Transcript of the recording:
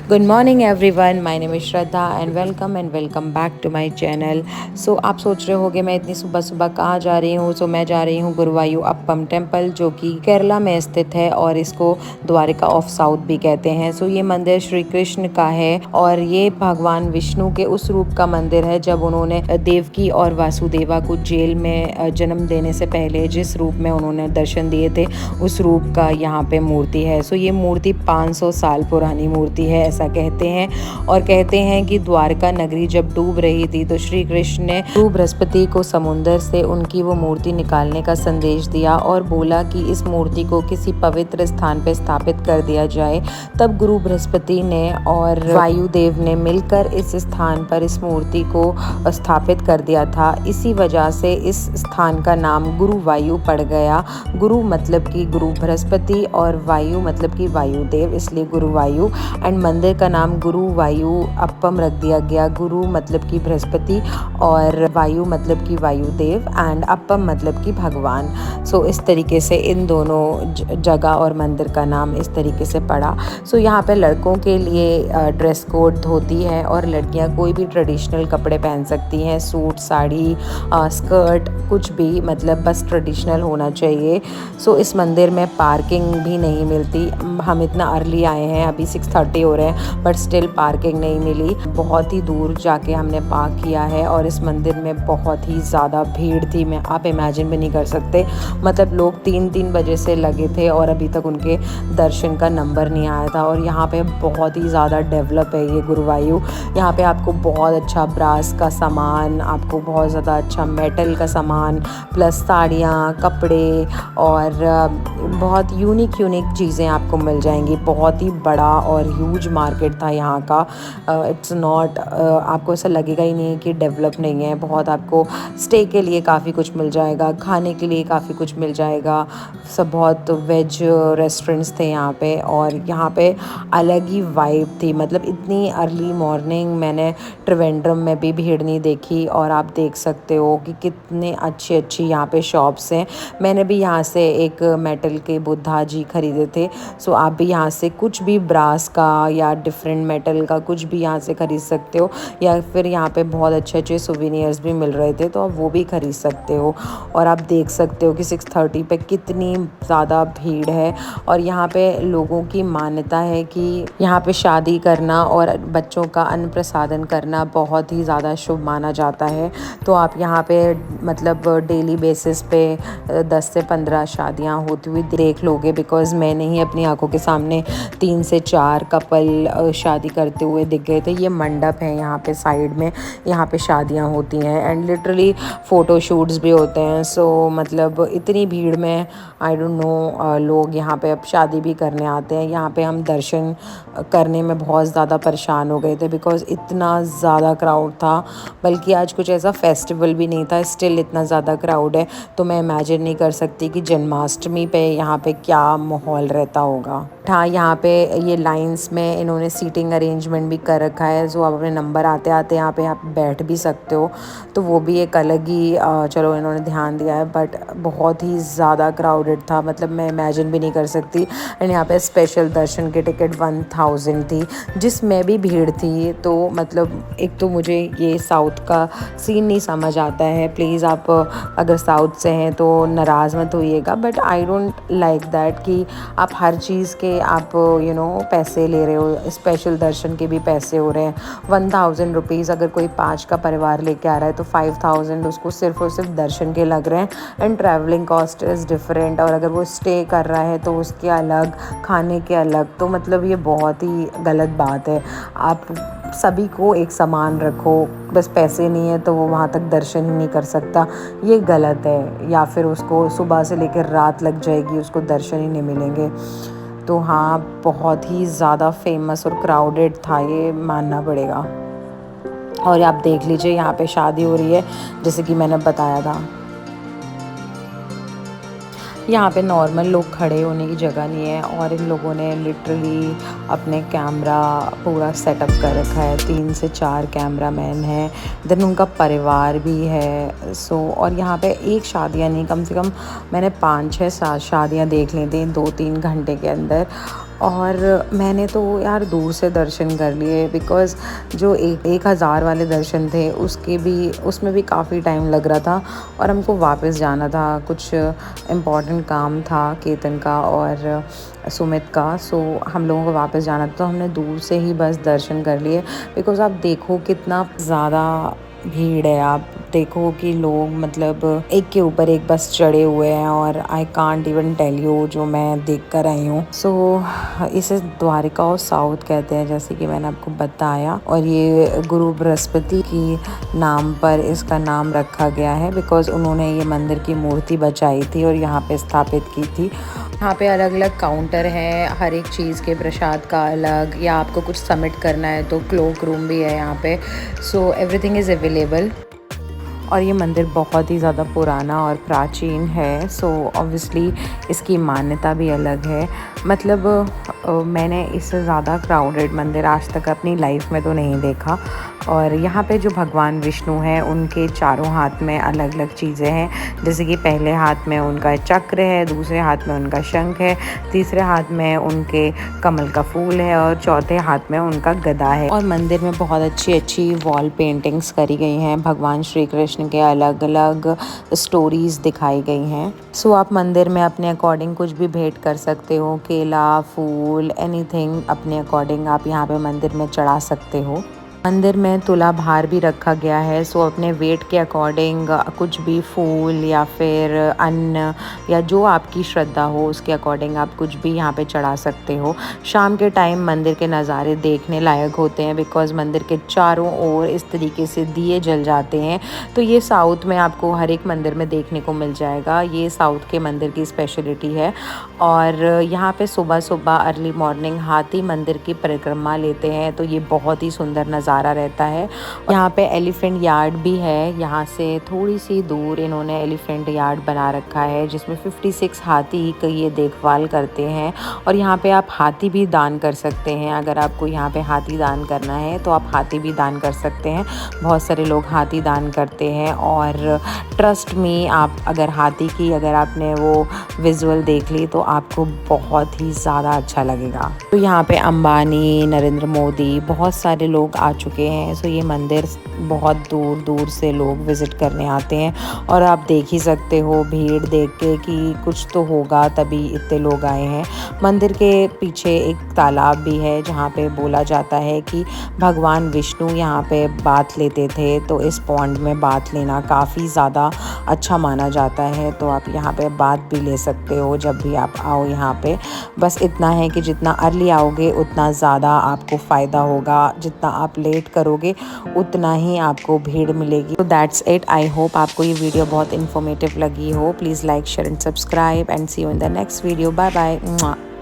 Good morning everyone, my name is Shraddha and welcome back to my channel. So आप सोच रहे होगे मैं इतनी सुबह सुबह कहाँ जा रही हूँ। सो मैं जा रही हूँ गुरुवायू अप्पम टेम्पल, जो कि केरला में स्थित है और इसको द्वारिका ऑफ साउथ भी कहते हैं। सो ये मंदिर श्री कृष्ण का है और ये भगवान विष्णु के उस रूप का मंदिर है जब उन्होंने देवकी और वासुदेवा को जेल में जन्म देने से पहले जिस रूप में उन्होंने दर्शन दिए थे, उस रूप का यहाँ पे मूर्ति है। सो ये मूर्ति 500 साल पुरानी मूर्ति है, ऐसा कहते हैं। और कहते हैं कि द्वारका नगरी जब डूब रही थी तो श्री कृष्ण ने गुरु बृहस्पति को समुंदर से उनकी वो मूर्ति निकालने का संदेश दिया और बोला कि इस मूर्ति को किसी पवित्र स्थान पर स्थापित कर दिया जाए। तब गुरु बृहस्पति ने और वायुदेव ने मिलकर इस स्थान पर इस मूर्ति को स्थापित कर दिया था। इसी वजह से इस स्थान का नाम गुरुवायु पड़ गया। गुरु मतलब कि गुरु बृहस्पति और वायु मतलब कि वायुदेव, इसलिए गुरुवायु। एंड मंदिर का नाम गुरुवायु अप्पम रख दिया गया। गुरु मतलब कि बृहस्पति और वायु मतलब कि वायुदेव एंड अप्पम मतलब कि भगवान। सो इस तरीके से इन दोनों जगह और मंदिर का नाम इस तरीके से पड़ा। सो यहाँ पे लड़कों के लिए ड्रेस कोड धोती है और लड़कियाँ कोई भी ट्रेडिशनल कपड़े पहन सकती हैं, सूट, साड़ी, स्कर्ट, कुछ भी, मतलब बस ट्रेडिशनल होना चाहिए। सो इस मंदिर में पार्किंग भी नहीं मिलती। हम इतना अर्ली आए हैं, अभी 6:30 हो रहे हैं, बट स्टिल पार्किंग नहीं मिली। बहुत ही दूर जाके हमने पार्क किया है और इस मंदिर में बहुत ही ज़्यादा भीड़ थी, मैं आप इमेजिन भी नहीं कर सकते। मतलब लोग 3-3 बजे से लगे थे और अभी तक उनके दर्शन का नंबर नहीं आया था। और यहाँ पे बहुत ही ज़्यादा डेवलप है ये गुरुवायु। यहाँ पे आपको बहुत अच्छा ब्रास का सामान, आपको बहुत ज़्यादा अच्छा मेटल का सामान, प्लस साड़ियाँ, कपड़े और बहुत यूनिक चीज़ें आपको मिल जाएंगी। बहुत ही बड़ा और ह्यूज मार्केट था यहाँ का। इट्स नॉट, आपको ऐसा लगेगा ही नहीं कि डेवलप नहीं है। बहुत आपको स्टे के लिए काफ़ी कुछ मिल जाएगा, खाने के लिए काफ़ी कुछ मिल जाएगा। सब बहुत वेज रेस्टोरेंट्स थे यहाँ पे और यहाँ पे अलग ही वाइब थी। मतलब इतनी अर्ली मॉर्निंग मैंने त्रिवेंद्रम में भी भीड़ नहीं देखी। और आप देख सकते हो कि कितने अच्छी यहाँ पे शॉप्स हैं। मैंने भी यहाँ से एक मेटल के बुद्धा जी खरीदे थे। सो आप भी यहाँ से कुछ भी ब्रास का या डिफरेंट मेटल का कुछ भी यहाँ से ख़रीद सकते हो, या फिर यहाँ पे बहुत अच्छे सोवेनियर्स भी मिल रहे थे तो आप वो भी ख़रीद सकते हो। और आप देख सकते हो कि 6:30 पे कितनी ज़्यादा भीड़ है। और यहाँ पे लोगों की मान्यता है कि यहाँ पे शादी करना और बच्चों का अन्न प्रसादन करना बहुत ही ज़्यादा शुभ माना जाता है। तो आप यहाँ पे मतलब डेली बेसिस पे 10 से 15 शादियाँ होती हुई देख लोगे, बिकॉज़ मैंने ही अपनी आंखों के सामने 3 से 4 कपल शादी करते हुए दिख गए थे। ये मंडप है यहाँ पे साइड में, यहाँ पे शादियाँ होती हैं एंड लिटरली फ़ोटो शूट्स भी होते हैं। सो मतलब इतनी भीड़ में आई डोंट नो लोग यहाँ पे अब शादी भी करने आते हैं। यहाँ पे हम दर्शन करने में बहुत ज़्यादा परेशान हो गए थे बिकॉज़ इतना ज़्यादा क्राउड था। बल्कि आज कुछ ऐसा फेस्टिवल भी नहीं था, स्टिल इतना ज़्यादा क्राउड है। तो मैं इमेजिन नहीं कर सकती कि जन्माष्टमी पे यहाँ पे क्या माहौल रहता होगा। हाँ, यहाँ पे ये लाइंस में इन्होंने सीटिंग अरेंजमेंट भी कर रखा है, जो आप अपने नंबर आते आते यहाँ पे आप बैठ भी सकते हो। तो वो भी एक अलग ही चलो इन्होंने ध्यान दिया है, बट बहुत ही ज़्यादा क्राउडेड था। मतलब मैं इमेजिन भी नहीं कर सकती। एंड यहाँ पे स्पेशल दर्शन की टिकट 1000 थी, जिसमें भी भीड़ थी। तो मतलब एक तो मुझे ये साउथ का सीन नहीं समझ आता है। प्लीज़ आप अगर साउथ से हैं तो नाराज़ मत होइएगा, but I don't like that कि आप हर चीज़ के आप पैसे ले रहे हो। स्पेशल दर्शन के भी पैसे हो रहे हैं 1000 रुपीज़। अगर कोई 5 का परिवार लेके आ रहा है तो 5000 उसको सिर्फ और सिर्फ दर्शन के लग रहे हैं। And travelling cost is different, और अगर वो स्टे कर रहा है तो उसके अलग, खाने के अलग। तो मतलब ये बहुत ही गलत बात है। आप सभी को एक समान रखो, बस पैसे नहीं है तो वो वहाँ तक दर्शन ही नहीं कर सकता, ये गलत है। या फिर उसको सुबह से लेकर रात लग जाएगी, उसको दर्शन ही नहीं मिलेंगे। तो हाँ, बहुत ही ज़्यादा फेमस और क्राउडेड था, ये मानना पड़ेगा। और आप देख लीजिए यहाँ पे शादी हो रही है, जैसे कि मैंने बताया था। यहाँ पे नॉर्मल लोग खड़े होने की जगह नहीं है और इन लोगों ने लिटरली अपने कैमरा पूरा सेटअप कर रखा है। 3 से 4 कैमरामैन हैं, देन उनका परिवार भी है। सो और यहाँ पे एक शादियाँ नहीं, कम से कम मैंने 5-6 शादियाँ देख ली थी 2-3 घंटे के अंदर। और मैंने तो यार दूर से दर्शन कर लिए, बिकॉज़ जो 1000 वाले दर्शन थे उसमें भी काफ़ी टाइम लग रहा था और हमको वापस जाना था, कुछ इम्पॉर्टेंट काम था केतन का और सुमित का। सो हम लोगों को वापस जाना था, तो हमने दूर से ही बस दर्शन कर लिए। बिकॉज़ आप देखो कितना ज़्यादा भीड़ है, आप देखो कि लोग मतलब एक के ऊपर एक बस चढ़े हुए हैं और I can't even tell you जो मैं देख कर आई हूँ। सो इसे द्वारिका और साउथ कहते हैं, जैसे कि मैंने आपको बताया। और ये गुरु बृहस्पति की नाम पर इसका नाम रखा गया है, बिकॉज़ उन्होंने ये मंदिर की मूर्ति बचाई थी और यहाँ पे स्थापित की थी। यहाँ पे अलग अलग काउंटर हैं, हर एक चीज़ के प्रसाद का अलग, या आपको कुछ सबमिट करना है तो क्लोक रूम भी है यहाँ पे। So everything is available. और ये मंदिर बहुत ही ज़्यादा पुराना और प्राचीन है, सो ऑब्वियसली इसकी मान्यता भी अलग है। मतलब मैंने इससे ज़्यादा क्राउडेड मंदिर आज तक अपनी लाइफ में तो नहीं देखा। और यहाँ पे जो भगवान विष्णु हैं उनके चारों हाथ में अलग अलग चीज़ें हैं, जैसे कि पहले हाथ में उनका चक्र है, दूसरे हाथ में उनका शंख है, तीसरे हाथ में उनके कमल का फूल है और चौथे हाथ में उनका गदा है। और मंदिर में बहुत अच्छी अच्छी वॉल पेंटिंग्स करी गई हैं, भगवान श्री कृष्ण के अलग अलग स्टोरीज़ दिखाई गई हैं। सो आप मंदिर में अपने अकॉर्डिंग कुछ भी भेंट कर सकते हो, केला, फूल, एनीथिंग अपने अकॉर्डिंग आप यहाँ पे मंदिर में चढ़ा सकते हो। मंदिर में तुला भार भी रखा गया है, सो अपने वेट के अकॉर्डिंग कुछ भी फूल या फिर अन्न या जो आपकी श्रद्धा हो उसके अकॉर्डिंग आप कुछ भी यहाँ पे चढ़ा सकते हो। शाम के टाइम मंदिर के नज़ारे देखने लायक होते हैं, बिकॉज़ मंदिर के चारों ओर इस तरीके से दिए जल जाते हैं। तो ये साउथ में आपको हर एक मंदिर में देखने को मिल जाएगा, ये साउथ के मंदिर की स्पेशलिटी है। और यहाँ पे सुबह सुबह अर्ली मॉर्निंग हाथी मंदिर की परिक्रमा लेते हैं, तो ये बहुत ही सुंदर नज़ारा रहता है। यहाँ पे एलिफेंट यार्ड भी है, यहाँ से थोड़ी सी दूर इन्होंने एलिफेंट यार्ड बना रखा है जिसमें 56 हाथी की ये देखभाल करते हैं। और यहाँ पे आप हाथी भी दान कर सकते हैं, अगर आपको यहाँ पे हाथी दान करना है तो आप हाथी भी दान कर सकते हैं। बहुत सारे लोग हाथी दान करते हैं और ट्रस्ट मी, आप अगर हाथी की अगर आपने वो विजुअल देख ली तो आपको बहुत ही ज़्यादा अच्छा लगेगा। तो यहाँ पे अंबानी, नरेंद्र मोदी, बहुत सारे लोग आ चुके हैं। सो ये मंदिर बहुत दूर दूर से लोग विज़िट करने आते हैं और आप देख ही सकते हो भीड़ देख के कि कुछ तो होगा तभी इतने लोग आए हैं। मंदिर के पीछे एक तालाब भी है जहाँ पे बोला जाता है कि भगवान विष्णु यहाँ पे बाथ लेते थे, तो इस पॉन्ड में बाथ लेना काफ़ी ज़्यादा अच्छा माना जाता है। तो आप यहाँ पे बाथ भी ले सकते हो जब भी आप आओ यहाँ पे। बस इतना है कि जितना अर्ली आओगे उतना ज़्यादा आपको फ़ायदा होगा, जितना आप लेट करोगे उतना ही आपको भीड़ मिलेगी। तो दैट्स इट। आई होप आपको ये वीडियो बहुत इन्फॉर्मेटिव लगी हो। Please like, share and subscribe and see you in the next video. Bye bye.